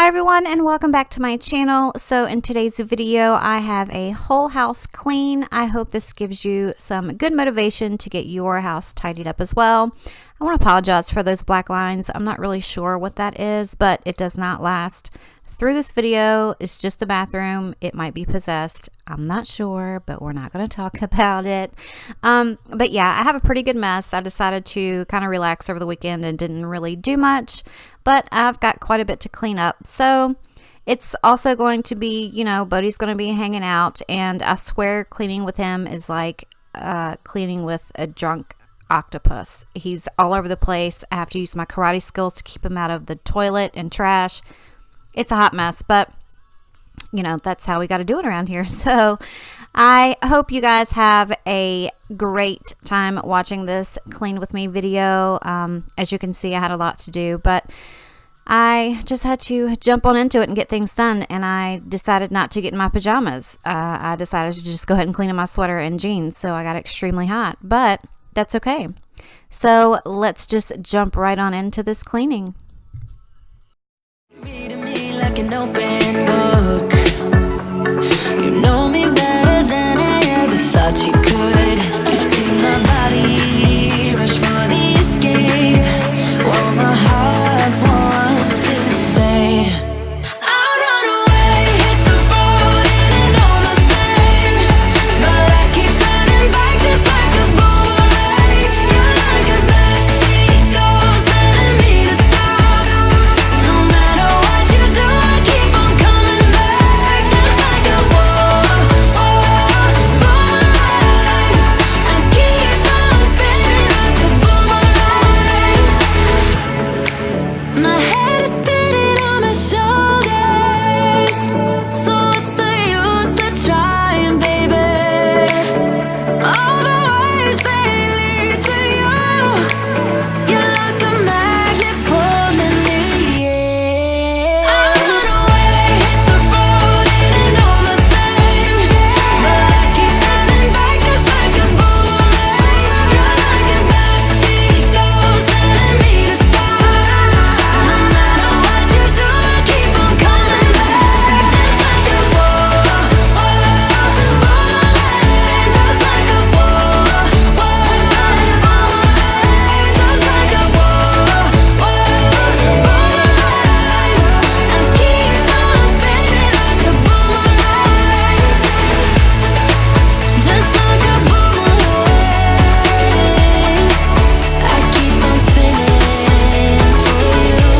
Hi everyone, and welcome back to my channel. So in today's video I have a whole house clean. I hope this gives you some good motivation to get your house tidied up as well. I want to apologize for those black lines. I'm not really sure what that is, but it does not last through this video. It's just the bathroom. It might be possessed. I'm not sure, but we're not going to talk about it. But yeah, I have a pretty good mess. I decided to kind of relax over the weekend and didn't really do much, but I've got quite a bit to clean up. So it's also going to be, you know, Bodie's going to be hanging out, and I swear cleaning with him is like cleaning with a drunk octopus. He's all over the place. I have to use my karate skills to keep him out of the toilet and trash. It's a hot mess, but you know, that's how we got to do it around here. So I hope you guys have a great time watching this clean with me video. As you can see, I had a lot to do, but I just had to jump on into it and get things done, and I decided not to get in my pajamas. I decided to just go ahead and clean up my sweater and jeans, so I got extremely hot, but that's okay. So let's just jump right on into this cleaning. Like an open book, you know me better than I ever thought you could. You see my body rush for the escape, while my heart wants to stay. I'll run away, hit the road and it almost rain, but I keep turning back just like a boomerang. You're like a backseat ghost telling me to stop. No matter what you do, I keep on coming back. Just like a boomerang. I keep on spinning like a boomerang. My head is spinning on my shoulders, so what's the use of trying, baby? All the ways they lead to you, you're like a magnet pulling me in. I run away, hit the road and it almost rain, but I keep turning back just like a boomerang. You're like a backseat ghost telling me to stop. No matter what you do, I keep on coming back. Just like a boomerang. Just like a boomerang. Just like a boomerang. I keep on spinning like a boomerang. Just like a boomerang. I keep on spinning for you.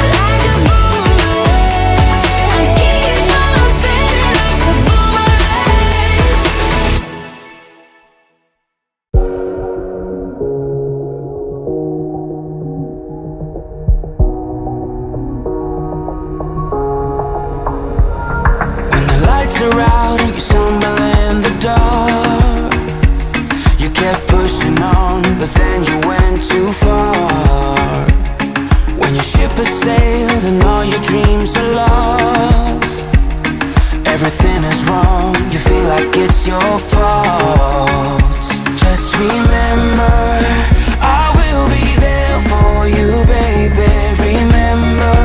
Like a boomerang. I keep on spinning like a When the lights are out and you stumble in the dark, you kept pushing on, but then you went too far. When your ship has sailed and all your dreams are lost, everything is wrong, you feel like it's your fault. Just remember, I will be there for you, baby. Remember,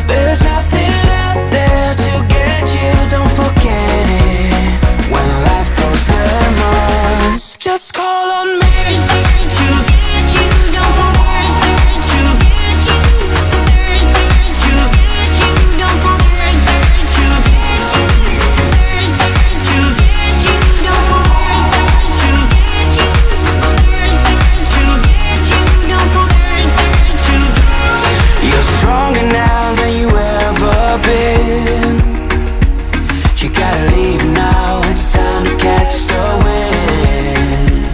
there's nothing out there to get you, don't forget it. When life throws lemons, just call on me to get you, don't forget to get you, to get you, don't forget to get you, to get you, don't forget to get you, to get you, don't forget to get you. You're stronger now than you ever been. You gotta leave now, it's time to catch the wind.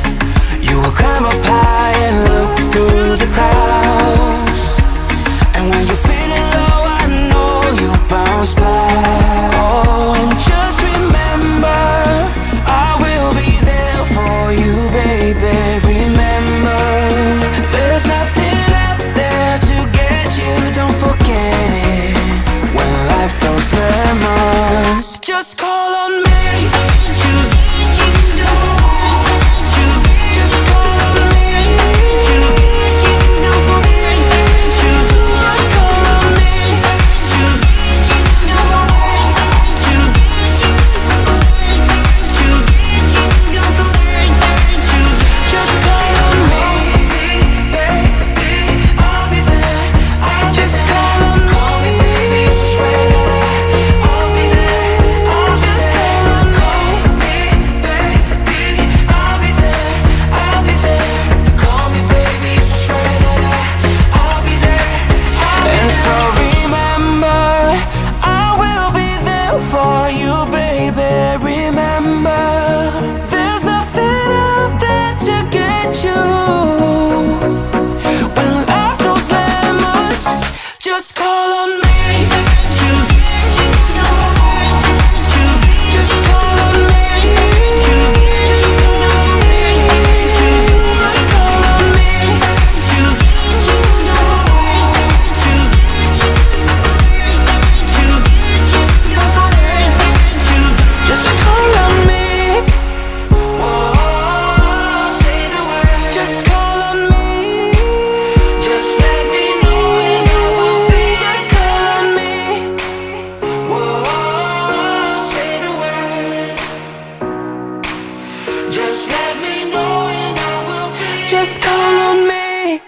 just call on me.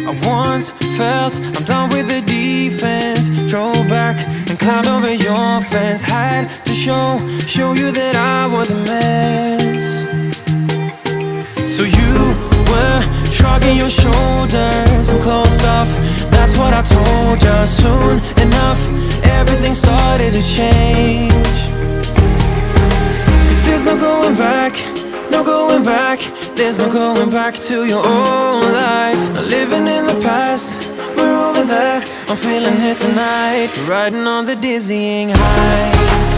I once felt I'm done with the defense. Drove back and climbed over your fence. Had to show you that I was a mess. So you were shrugging your shoulders. I'm closed off, that's what I told you. Soon enough, everything started to change. 'Cause there's no going back, no going back. There's no going back to your old life. Not living in the past, we're over that. I'm feeling it tonight, riding on the dizzying highs.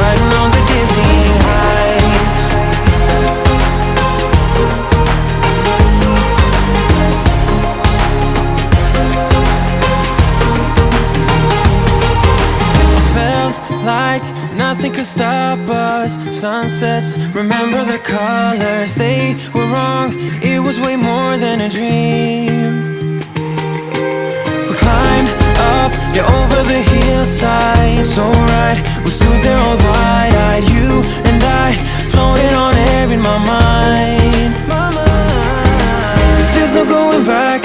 Riding on the dizzying highs. Felt like nothing could stop us. Sunsets, remember the colors. They were wrong, it was way more than a dream. We climbed up, yeah, over the hillside. So right, we stood there all wide-eyed. You and I, floating on air in my mind. 'Cause there's no going back,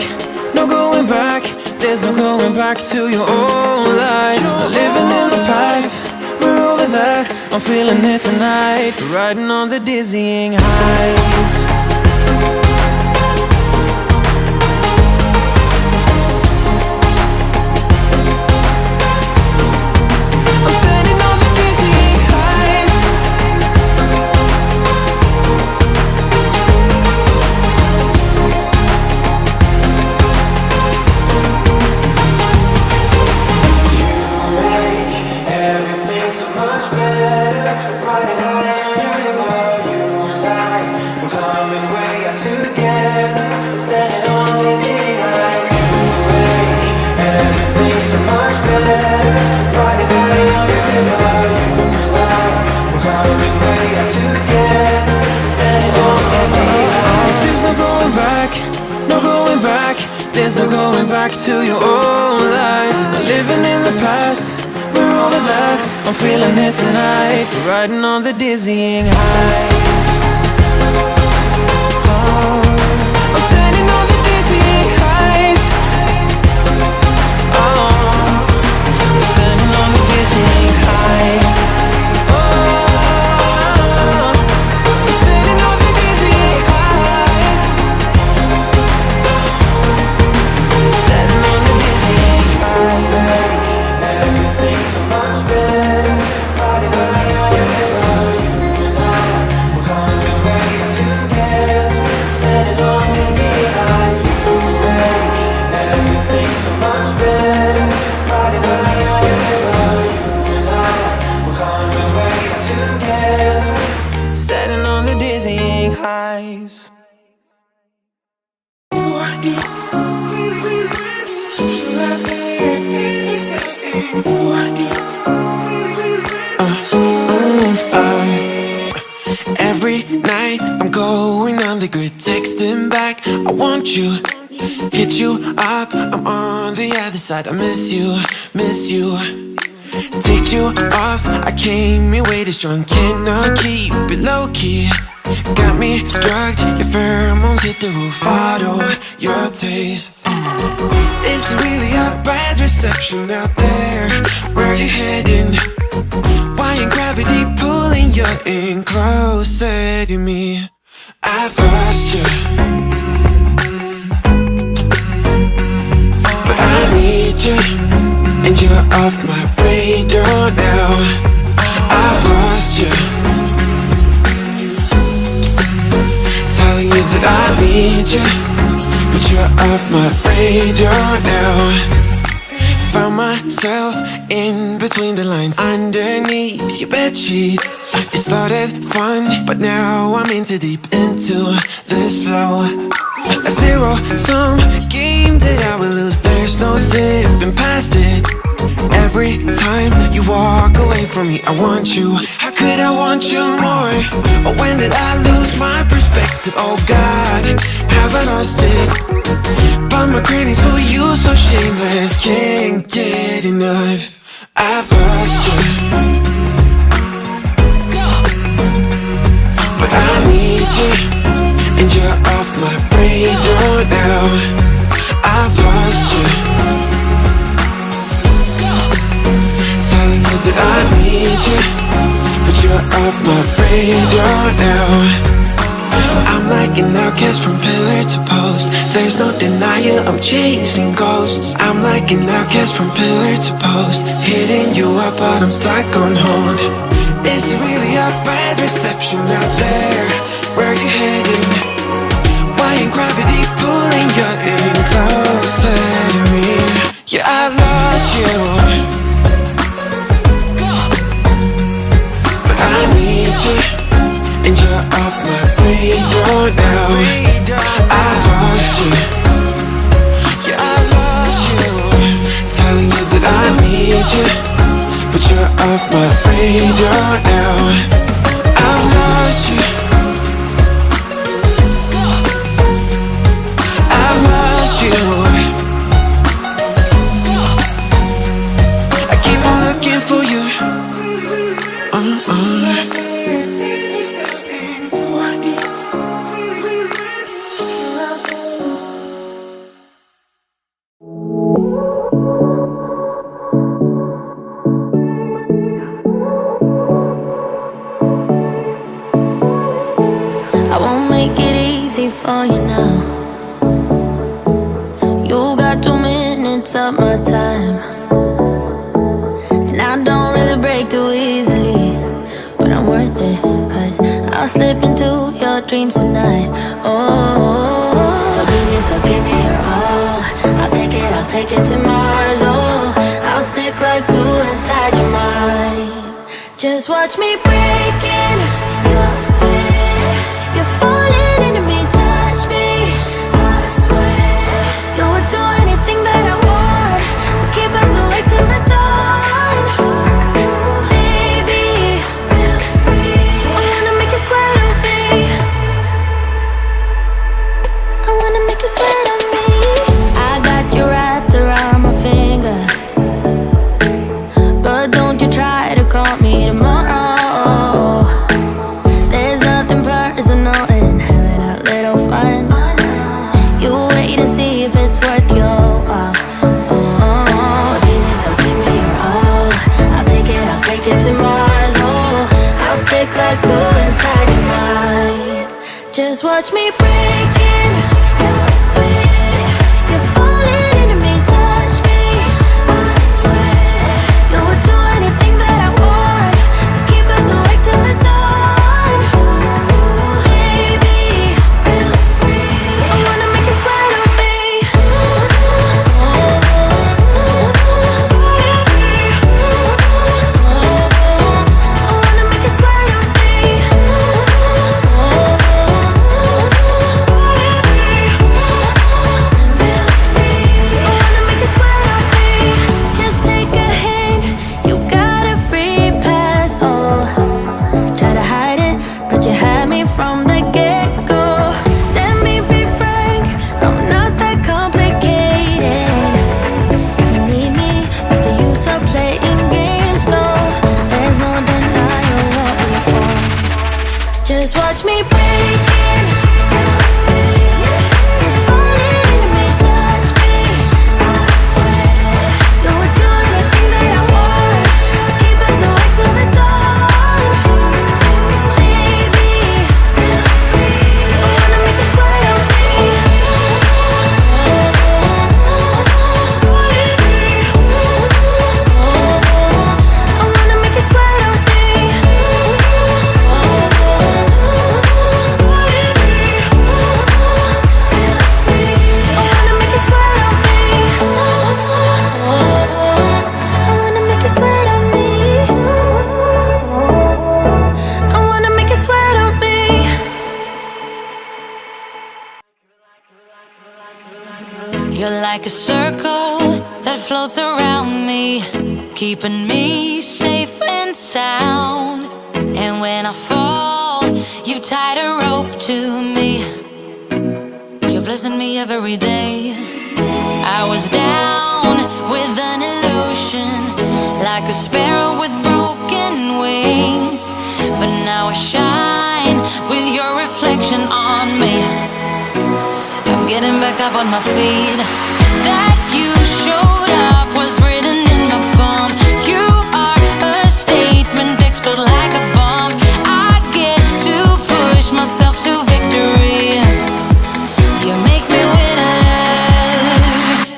no going back. There's no going back to your old life. Not living in the past, we're over that. I'm feeling it tonight, riding on the dizzying highs. I'm standing on the dizzying highs. Everything so much better, riding high on your river. You and I, we're climbing way up together, standing on dizzying highs. You make everything so much better, riding high on your river. You and I, we're climbing way up together, standing on dizzying highs. There's no going back, no going back. There's no going back to your old life. Not living in the past, we're over that. I'm feeling it tonight, riding on the dizzying highs. I'm standing on the dizzying highs. I'm standing on the dizzying highs. I'm standing on the dizzying highs. Standing on the dizzying highs. Everything's so much better, riding high on your river. You and I, we're climbing way up together, standing on dizzying highs. You make everything so much better, riding high on your river. You and I, we're climbing way up together, standing on the dizzying highs. Every night I'm going on the grid, texting back, I want you, hit you up, I'm on the other side. I miss you, miss you. Take you off, I came in way too strong, cannot keep it low key. Got me drugged, your pheromones hit the roof, bottle your taste. It's really a bad reception out there. Where you heading? Why ain't gravity pulling you in closer to me? I've lost you, but I need you, and you're off my radar now. I've lost you, telling you that I need you, but you're off my radar now. Found myself in between the lines, underneath your bed sheets. It started fun, but now I'm in too deep into this flow. A zero-sum game that I will lose. There's no zipping past it. Every time you walk away from me, I want you. How could I want you more? Or when did I lose my perspective? Oh God, have I lost it? But my cravings for you so shameless, can't get enough. I've lost you, but I need you, and you're off my radar now. I've lost you, telling you that I need you, but you're off my radar now. I'm like an outcast from pillar to post. There's no denial, I'm chasing ghosts. I'm like an outcast from pillar to post, hitting you up but I'm stuck on hold. Is it really a bad reception out there? Where are you heading? Why ain't gravity pulling you in closer to me? Yeah, I lost you, but I need you, and you're off my radar now. I've lost you, yeah, I lost you, telling you that I need you, but you're off my radar now. I've lost you, I've lost you. I keep on looking for you. I won't make it easy for you now. You got 2 minutes of my time, and I don't really break too easily, but I'm worth it, 'cause I'll slip into your dreams tonight. Oh, so give me your all. I'll take it to Mars. Oh, I'll stick like glue inside your mind. Just watch me breaking your sweat. You're falling into me, touch me, I swear. You would do anything that I want, so keep us awake till the dawn. Baby, feel free. I wanna make you sweat on me. I wanna make you sweat on me. I got you wrapped around my finger, but don't you try to call me tomorrow. There's nothing personal in having a little fun. You wait and see if it's worth your while. So give me your all. I'll take it to Mars. Oh, I'll stick like glue inside your mind. Just watch me breaking your sweat. You're falling into me, touch me, I swear. You would do anything that I want, so keep us awake till the dawn. Baby, feel free. I wanna make you sweat on me. I wanna make you sweat on me. Feel free. I wanna make you sweat on me. Just take a hint, you got a free pass. Oh, try to hide it, but you had me from the get-go. Let me be frank, I'm not that complicated. If you need me, what's the use of playing games? No, there's no denying what we want. Just watch me breaking your sweat. You're falling into me, touch me, I swear. You would do anything that I want, so keep us awake till the dawn. Baby, feel free. I wanna make you sweat on me. I wanna make you sweat on me. Feel free. I wanna make you sweat on me. I wanna make you sweat on me. I wanna make you sweat on me. You're like a circle that floats around me. keeping me safe and sound. And when I fall, you tied a rope to me. You're blessing me every day. I was down with an illusion, like a sparrow with broken wings. But now I shine with your reflection on me. I'm getting back up on my feet. That you showed up was written in my palm. You are a statement, explode like a bomb. I get to push myself to victory. You make me winner.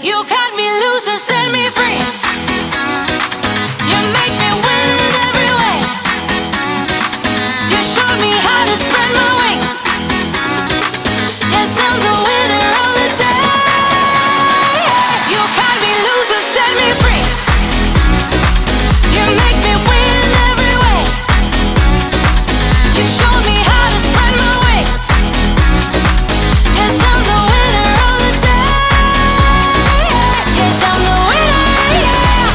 You cut me loose and set me free. You make me win in every way. You showed me how to spread my wings. Yes, I'm the winner of the day. You cut me loose and set me free. You make me win in every way. You showed me how to spread my wings. Yes, I'm the winner of the day. Yes, I'm the winner, yeah.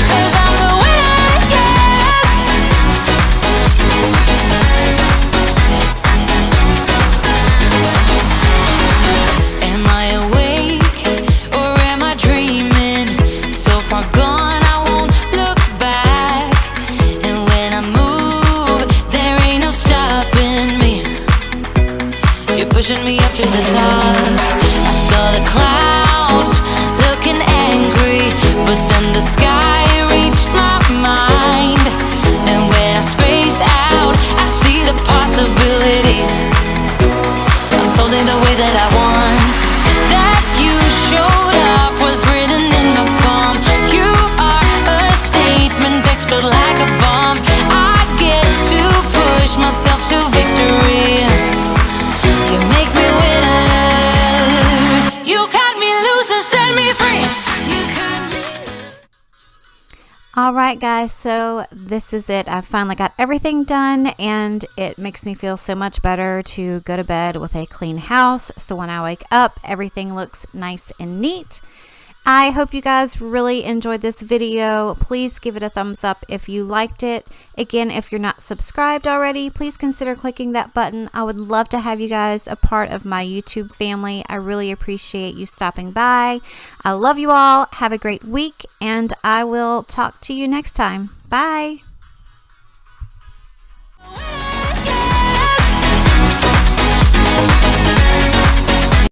'Cause I'm the winner, yes. Am I awake or am I dreaming? So far gone, I won't look back. And when I move, there ain't no stopping me. You're pushing me up to the top. I saw the clouds looking angry, but then the sky reached my mind. And when I space out, I see the possibilities unfolding the way that I want. That you showed up was written in my palm. You are a statement, explode like a bomb. I get to push myself to victory. You make me winner. You cut me loose and set me free. You cut me. All right, guys, so this is it. I finally got everything done, and it makes me feel so much better to go to bed with a clean house. So when I wake up, everything looks nice and neat. I hope you guys really enjoyed this video. Please give it a thumbs up if you liked it. Again, if you're not subscribed already, please consider clicking that button. I would love to have you guys a part of my YouTube family. I really appreciate you stopping by. I love you all. Have a great week, and I will talk to you next time. Bye.